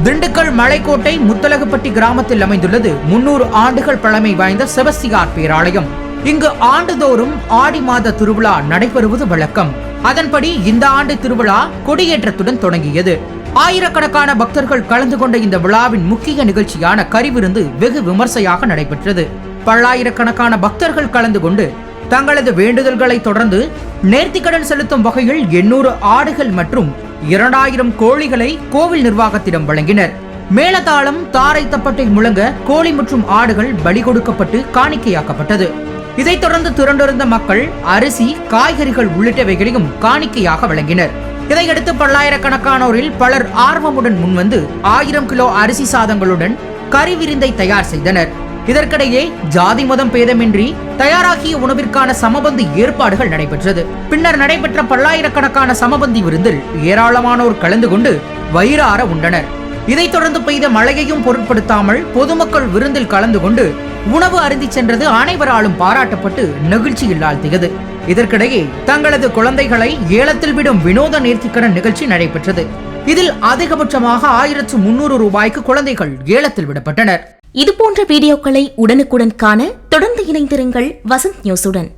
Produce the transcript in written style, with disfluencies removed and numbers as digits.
திண்டுக்கல் மலைக்கோட்டை முத்தலகுப்பட்டி கிராமத்தில் அமைந்துள்ளது 300 ஆண்டுகள் பழமை வாய்ந்த செபஸ்தியார் பேராலயம். இங்கு ஆண்டுதோறும் ஆடி மாத திருவிழா நடைபெறுவது வழக்கம். அதன்படி இந்த ஆண்டு திருவிழா கொடியேற்றத்துடன் தொடங்கியது. ஆயிரக்கணக்கான பக்தர்கள் கலந்து கொண்ட இந்த விழாவின் முக்கிய நிகழ்ச்சியான கரிவிருந்து வெகு விமர்சையாக நடைபெற்றது. பல்லாயிரக்கணக்கான பக்தர்கள் கலந்து கொண்டு தங்களது வேண்டுதல்களை தொடர்ந்து நேர்த்திக்கடன் செலுத்தும் வகையில் 800 ஆடுகள் மற்றும் 2000 கோழிகளை கோவில் நிர்வாகத்திடம் வழங்கினர். மேளதாளம், தாரை தப்பட்டை முழங்க கோழி மற்றும் ஆடுகள் பலி கொடுக்கப்பட்டு காணிக்கையாக்கப்பட்டது. இதைத் தொடர்ந்து திரண்டிருந்த மக்கள் அரிசி, காய்கறிகள் உள்ளிட்டவைகளையும் காணிக்கையாக வழங்கினர். இதையடுத்து பல்லாயிரக்கணக்கானோரில் பலர் ஆர்வமுடன் முன்வந்து 1000 கிலோ அரிசி சாதங்களுடன் கறி விருந்தை தயார் செய்தனர். இதற்கிடையே ஜாதி மதம் பேதமின்றி தயாராகிய உணவிற்கான சமபந்தி ஏற்பாடுகள் நடைபெற்றது. பின்னர் நடைபெற்ற பல்லாயிரக்கணக்கான சமபந்தி விருந்தில் ஏராளமானோர் கலந்து கொண்டு வயிறார உண்டனர். இதைத் தொடர்ந்து பெய்த மழையையும் பொருட்படுத்தாமல் பொதுமக்கள் விருந்தில் கலந்து கொண்டு உணவு அருந்தி சென்றது அனைவராலும் பாராட்டப்பட்டு நெகிழ்ச்சியில் ஆழ்த்தியது. இதற்கிடையே தங்களது குழந்தைகளை ஏலத்தில் விடும் வினோத நேர்த்திக்கடன் நிகழ்ச்சி நடைபெற்றது. இதில் அதிகபட்சமாக 1300 ரூபாய்க்கு குழந்தைகள் ஏலத்தில் விடப்பட்டனர். இதுபோன்ற வீடியோக்களை உடனுக்குடன் காண தொடர்ந்து இணைந்திருங்கள் வசந்த் நியூஸுடன்.